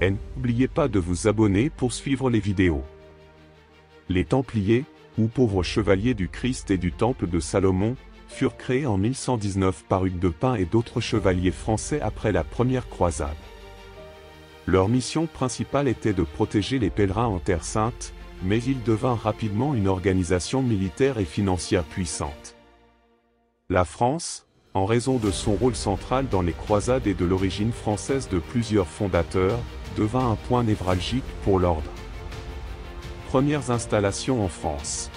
Et n'oubliez pas de vous abonner pour suivre les vidéos. Les Templiers, ou pauvres chevaliers du Christ et du Temple de Salomon, furent créés en 1119 par Hugues de Pint et d'autres chevaliers français après la première croisade. Leur mission principale était de protéger les pèlerins en Terre Sainte, mais ils devinrent rapidement une organisation militaire et financière puissante. La France, en raison de son rôle central dans les croisades et de l'origine française de plusieurs fondateurs, devint un point névralgique pour l'ordre. Premières installations en France.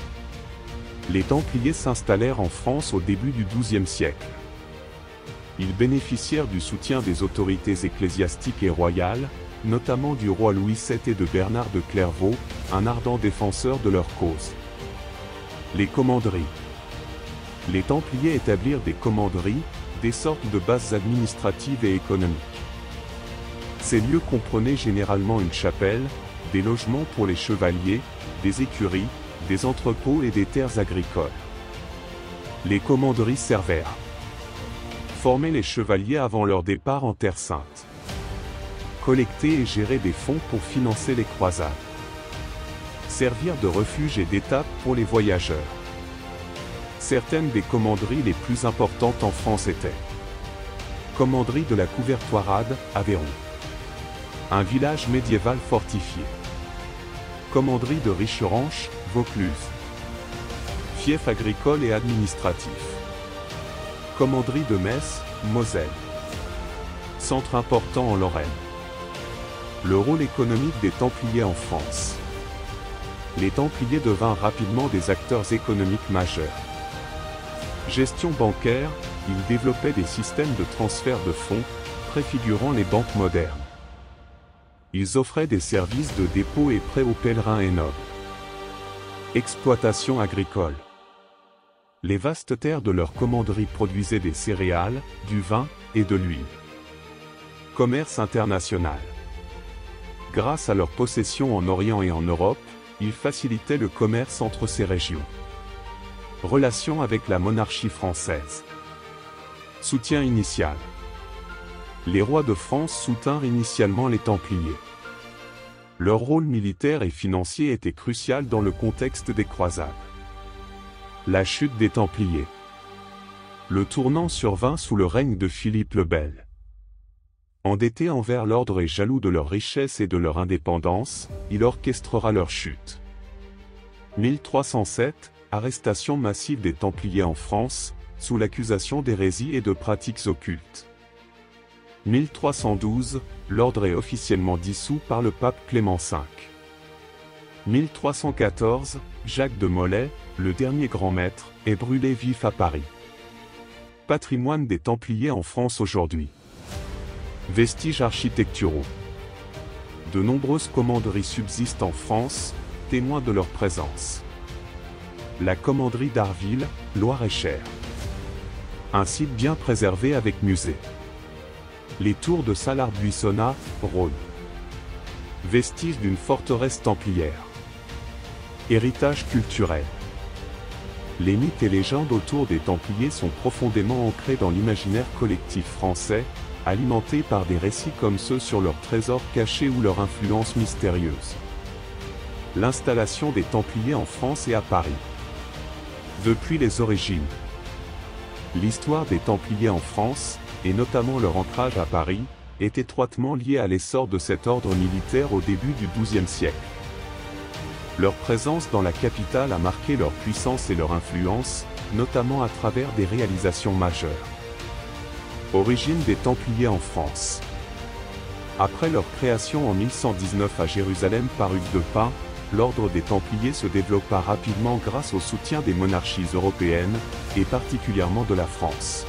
Les Templiers s'installèrent en France au début du XIIe siècle. Ils bénéficièrent du soutien des autorités ecclésiastiques et royales, notamment du roi Louis VII et de Bernard de Clairvaux, un ardent défenseur de leur cause. Les commanderies. Les Templiers établirent des commanderies, des sortes de bases administratives et économiques. Ces lieux comprenaient généralement une chapelle, des logements pour les chevaliers, des écuries, des entrepôts et des terres agricoles. Les commanderies servaient à former les chevaliers avant leur départ en Terre Sainte, collecter et gérer des fonds pour financer les croisades, servir de refuge et d'étape pour les voyageurs. Certaines des commanderies les plus importantes en France étaient Commanderie de la Couvertoirade, Aveyron, un village médiéval fortifié. Commanderie de Richeranche, Vaucluse, fief agricole et administratif. Commanderie de Metz, Moselle, centre important en Lorraine. Le rôle économique des Templiers en France. Les Templiers devinrent rapidement des acteurs économiques majeurs. Gestion bancaire, ils développaient des systèmes de transfert de fonds, préfigurant les banques modernes. Ils offraient des services de dépôt et prêts aux pèlerins et nobles. Exploitation agricole. Les vastes terres de leur commanderie produisaient des céréales, du vin et de l'huile. Commerce international. Grâce à leur possession en Orient et en Europe, ils facilitaient le commerce entre ces régions. Relations avec la monarchie française. Soutien initial. Les rois de France soutinrent initialement les Templiers. Leur rôle militaire et financier était crucial dans le contexte des croisades. La chute des Templiers. Le tournant survint sous le règne de Philippe le Bel. Endetté envers l'ordre et jaloux de leur richesse et de leur indépendance, il orchestrera leur chute. 1307, arrestation massive des Templiers en France, sous l'accusation d'hérésie et de pratiques occultes. 1312, l'ordre est officiellement dissous par le pape Clément V. 1314, Jacques de Molay, le dernier grand maître, est brûlé vif à Paris. Patrimoine des Templiers en France aujourd'hui. Vestiges architecturaux. De nombreuses commanderies subsistent en France, témoins de leur présence. La commanderie d'Arville, Loir-et-Cher. Un site bien préservé avec musée. Les tours de Salard-Buissonnat, Rhône. Vestiges d'une forteresse templière. Héritage culturel. Les mythes et légendes autour des Templiers sont profondément ancrés dans l'imaginaire collectif français, alimentés par des récits comme ceux sur leurs trésors cachés ou leur influence mystérieuse. L'installation des Templiers en France et à Paris. Depuis les origines. L'histoire des Templiers en France, et notamment leur ancrage à Paris, est étroitement liée à l'essor de cet ordre militaire au début du XIIe siècle. Leur présence dans la capitale a marqué leur puissance et leur influence, notamment à travers des réalisations majeures. Origine des Templiers en France. Après leur création en 1119 à Jérusalem par Hugues de Pint, l'ordre des Templiers se développa rapidement grâce au soutien des monarchies européennes, et particulièrement de la France.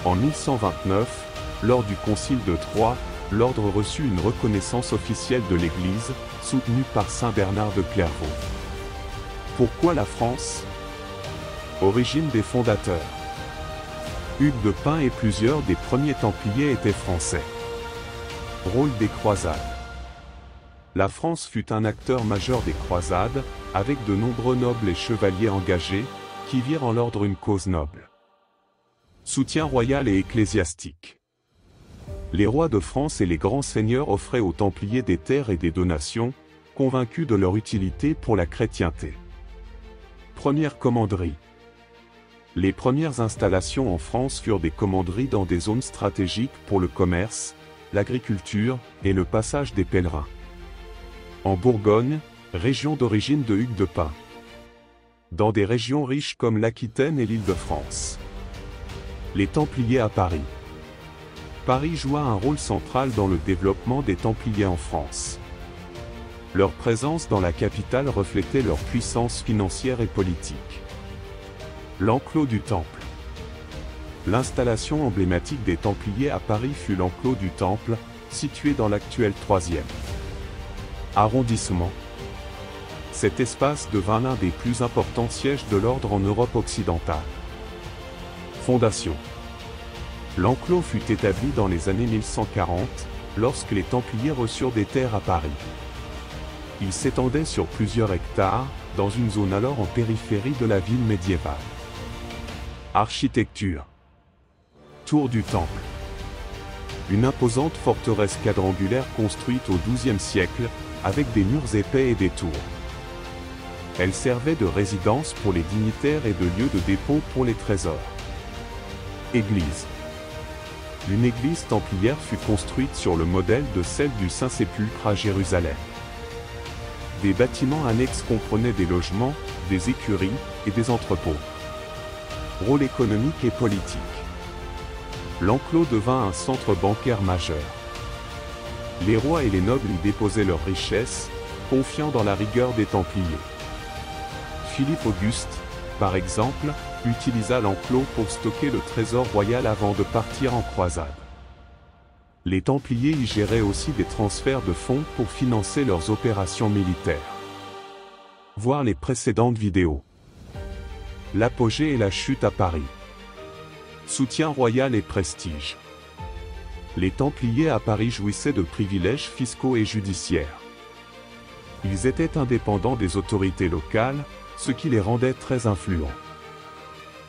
En 1129, lors du Concile de Troyes, l'ordre reçut une reconnaissance officielle de l'Église, soutenue par saint Bernard de Clairvaux. Pourquoi la France? Origine des fondateurs. Hugues de Pint et plusieurs des premiers Templiers étaient français. Rôle des croisades. La France fut un acteur majeur des croisades, avec de nombreux nobles et chevaliers engagés, qui virent en l'ordre une cause noble. Soutien royal et ecclésiastique. Les rois de France et les grands seigneurs offraient aux Templiers des terres et des donations, convaincus de leur utilité pour la chrétienté. Première commanderie. Les premières installations en France furent des commanderies dans des zones stratégiques pour le commerce, l'agriculture et le passage des pèlerins. En Bourgogne, région d'origine de Hugues de Pin. Dans des régions riches comme l'Aquitaine et l'Île-de-France. Les Templiers à Paris. Paris joua un rôle central dans le développement des Templiers en France. Leur présence dans la capitale reflétait leur puissance financière et politique. L'enclos du Temple. L'installation emblématique des Templiers à Paris fut l'enclos du Temple, situé dans l'actuel 3e arrondissement. Cet espace devint l'un des plus importants sièges de l'ordre en Europe occidentale. Fondation. L'enclos fut établi dans les années 1140, lorsque les Templiers reçurent des terres à Paris. Il s'étendait sur plusieurs hectares, dans une zone alors en périphérie de la ville médiévale. Architecture. Tour du Temple. Une imposante forteresse quadrangulaire construite au XIIe siècle, avec des murs épais et des tours. Elle servait de résidence pour les dignitaires et de lieu de dépôt pour les trésors. Église. Une église templière fut construite sur le modèle de celle du Saint-Sépulcre à Jérusalem. Des bâtiments annexes comprenaient des logements, des écuries et des entrepôts. Rôle économique et politique. L'enclos devint un centre bancaire majeur. Les rois et les nobles y déposaient leurs richesses, confiant dans la rigueur des Templiers. Philippe Auguste, par exemple, utilisa l'enclos pour stocker le trésor royal avant de partir en croisade. Les Templiers y géraient aussi des transferts de fonds pour financer leurs opérations militaires. Voir les précédentes vidéos. L'apogée et la chute à Paris. Soutien royal et prestige. Les Templiers à Paris jouissaient de privilèges fiscaux et judiciaires. Ils étaient indépendants des autorités locales, ce qui les rendait très influents.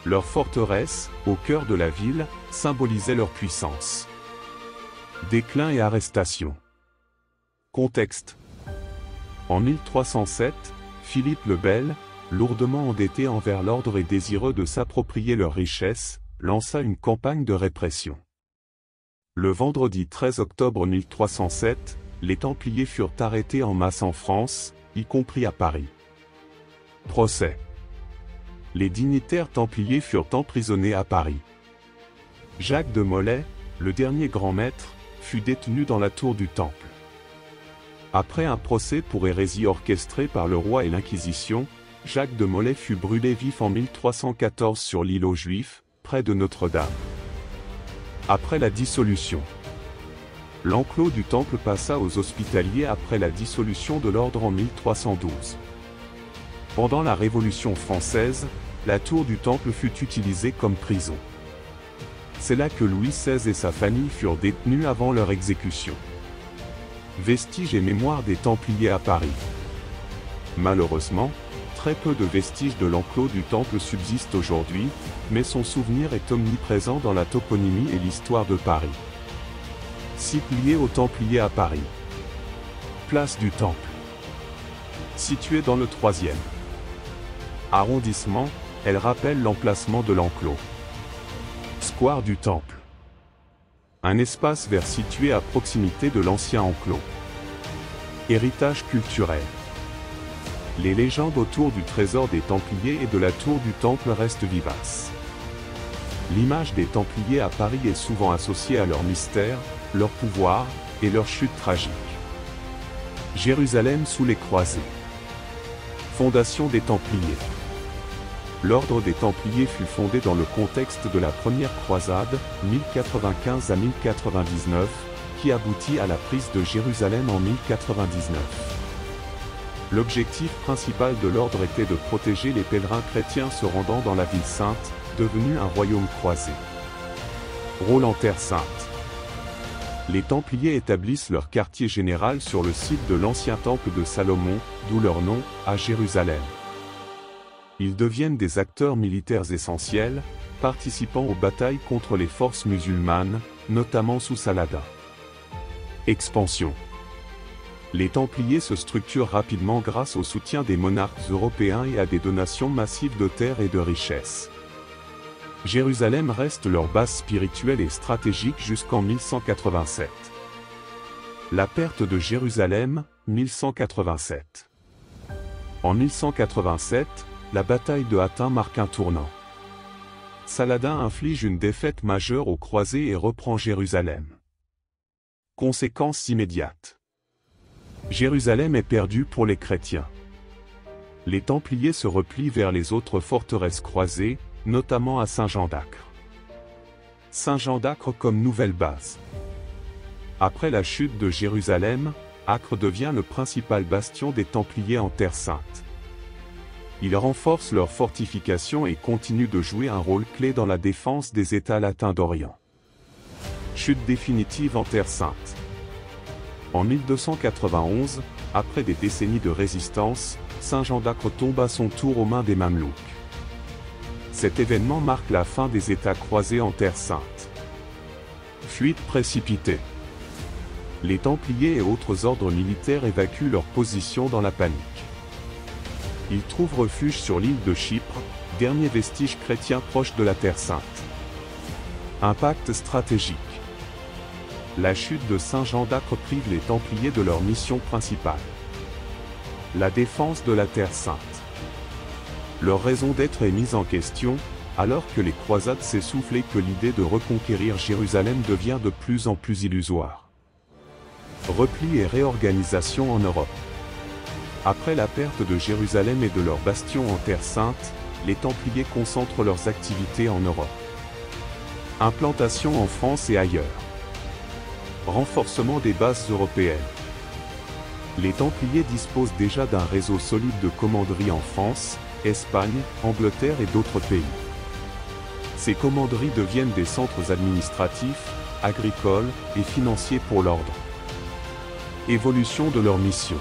Leur forteresse, au cœur de la ville, symbolisait leur puissance. Déclin et arrestation. Contexte. En 1307, Philippe le Bel, lourdement endetté envers l'ordre et désireux de s'approprier leurs richesses, lança une campagne de répression. Le vendredi 13 octobre 1307, les Templiers furent arrêtés en masse en France, y compris à Paris. Procès. Les dignitaires templiers furent emprisonnés à Paris. Jacques de Molay, le dernier grand maître, fut détenu dans la tour du Temple. Après un procès pour hérésie orchestrée par le roi et l'Inquisition, Jacques de Molay fut brûlé vif en 1314 sur l'île aux Juifs, près de Notre-Dame. Après la dissolution. L'enclos du Temple passa aux Hospitaliers après la dissolution de l'ordre en 1312. Pendant la Révolution française, la tour du Temple fut utilisée comme prison. C'est là que Louis XVI et sa famille furent détenus avant leur exécution. Vestiges et mémoires des Templiers à Paris. Malheureusement, très peu de vestiges de l'enclos du Temple subsistent aujourd'hui, mais son souvenir est omniprésent dans la toponymie et l'histoire de Paris. Site lié aux Templiers à Paris. Place du Temple. Située dans le 3e arrondissement, elle rappelle l'emplacement de l'enclos. Square du Temple. Un espace vert situé à proximité de l'ancien enclos. Héritage culturel. Les légendes autour du trésor des Templiers et de la tour du Temple restent vivaces. L'image des Templiers à Paris est souvent associée à leur mystère, leur pouvoir et leur chute tragique. Jérusalem sous les croisés. Fondation des Templiers. L'ordre des Templiers fut fondé dans le contexte de la première croisade, 1095 à 1099, qui aboutit à la prise de Jérusalem en 1099. L'objectif principal de l'ordre était de protéger les pèlerins chrétiens se rendant dans la ville sainte, devenue un royaume croisé. Rôle en Terre sainte. Les Templiers établissent leur quartier général sur le site de l'ancien temple de Salomon, d'où leur nom, à Jérusalem. Ils deviennent des acteurs militaires essentiels, participant aux batailles contre les forces musulmanes, notamment sous Saladin. Expansion. Les Templiers se structurent rapidement grâce au soutien des monarques européens et à des donations massives de terres et de richesses. Jérusalem reste leur base spirituelle et stratégique jusqu'en 1187. La perte de Jérusalem, 1187. En 1187, la bataille de Hattin marque un tournant. Saladin inflige une défaite majeure aux croisés et reprend Jérusalem. Conséquences immédiates. Jérusalem est perdue pour les chrétiens. Les Templiers se replient vers les autres forteresses croisées, notamment à Saint-Jean d'Acre. Saint-Jean d'Acre comme nouvelle base. Après la chute de Jérusalem, Acre devient le principal bastion des Templiers en Terre Sainte. Ils renforcent leurs fortifications et continuent de jouer un rôle clé dans la défense des États latins d'Orient. Chute définitive en Terre Sainte. En 1291, après des décennies de résistance, Saint-Jean d'Acre tombe à son tour aux mains des Mamelouks. Cet événement marque la fin des États croisés en Terre Sainte. Fuite précipitée. Les Templiers et autres ordres militaires évacuent leur position dans la panique. Ils trouvent refuge sur l'île de Chypre, dernier vestige chrétien proche de la Terre Sainte. Impact stratégique. La chute de Saint-Jean d'Acre prive les Templiers de leur mission principale. La défense de la Terre Sainte. Leur raison d'être est mise en question, alors que les croisades s'essoufflent et que l'idée de reconquérir Jérusalem devient de plus en plus illusoire. Repli et réorganisation en Europe. Après la perte de Jérusalem et de leurs bastions en Terre Sainte, les Templiers concentrent leurs activités en Europe. Implantation en France et ailleurs. Renforcement des bases européennes. Les Templiers disposent déjà d'un réseau solide de commanderies en France, Espagne, Angleterre et d'autres pays. Ces commanderies deviennent des centres administratifs, agricoles et financiers pour l'ordre. Évolution de leur mission.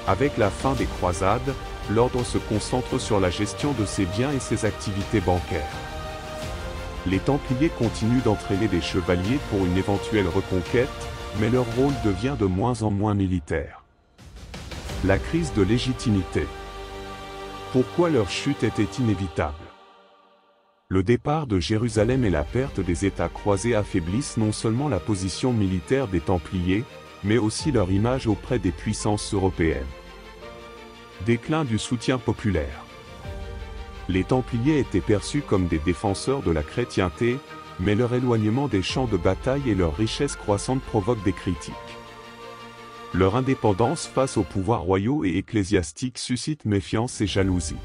Avec la fin des croisades, l'ordre se concentre sur la gestion de ses biens et ses activités bancaires. Les Templiers continuent d'entraîner des chevaliers pour une éventuelle reconquête, mais leur rôle devient de moins en moins militaire. La crise de légitimité. Pourquoi leur chute était inévitable? Le départ de Jérusalem et la perte des États croisés affaiblissent non seulement la position militaire des Templiers, mais aussi leur image auprès des puissances européennes. Déclin du soutien populaire. Les Templiers étaient perçus comme des défenseurs de la chrétienté, mais leur éloignement des champs de bataille et leur richesse croissante provoquent des critiques. Leur indépendance face aux pouvoirs royaux et ecclésiastiques suscite méfiance et jalousie.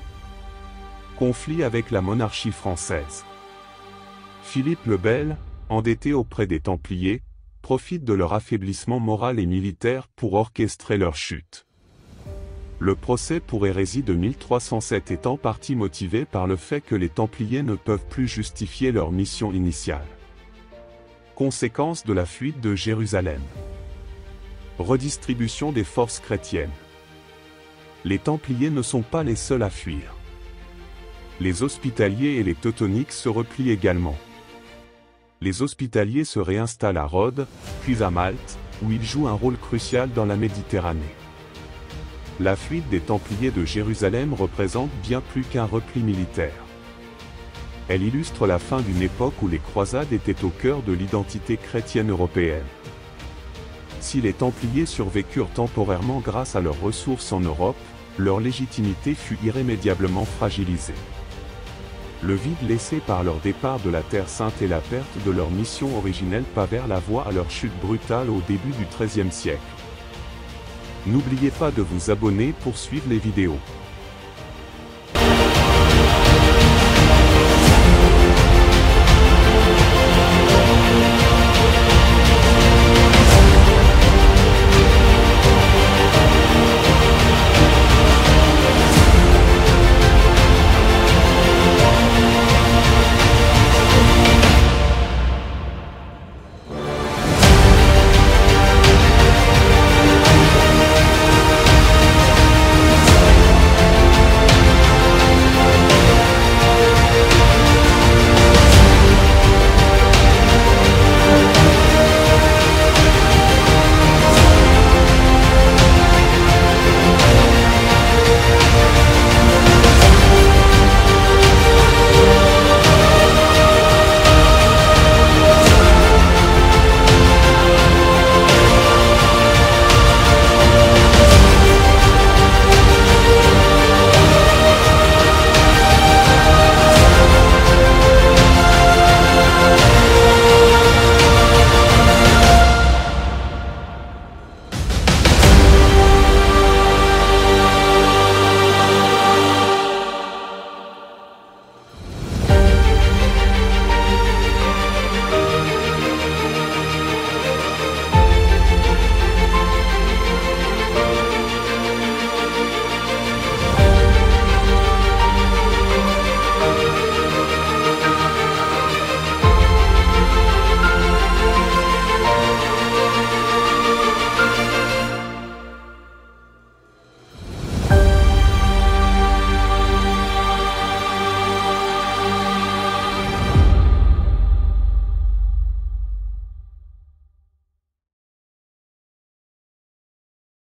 Conflit avec la monarchie française. Philippe le Bel, endetté auprès des Templiers, profite de leur affaiblissement moral et militaire pour orchestrer leur chute. Le procès pour hérésie de 1307 est en partie motivé par le fait que les Templiers ne peuvent plus justifier leur mission initiale. Conséquence de la fuite de Jérusalem. Redistribution des forces chrétiennes. Les Templiers ne sont pas les seuls à fuir. Les Hospitaliers et les Teutoniques se replient également. Les Hospitaliers se réinstallent à Rhodes, puis à Malte, où ils jouent un rôle crucial dans la Méditerranée. La fuite des Templiers de Jérusalem représente bien plus qu'un repli militaire. Elle illustre la fin d'une époque où les croisades étaient au cœur de l'identité chrétienne européenne. Si les Templiers survécurent temporairement grâce à leurs ressources en Europe, leur légitimité fut irrémédiablement fragilisée. Le vide laissé par leur départ de la Terre Sainte et la perte de leur mission originelle pavèrent la voie à leur chute brutale au début du XIIIe siècle. N'oubliez pas de vous abonner pour suivre les vidéos.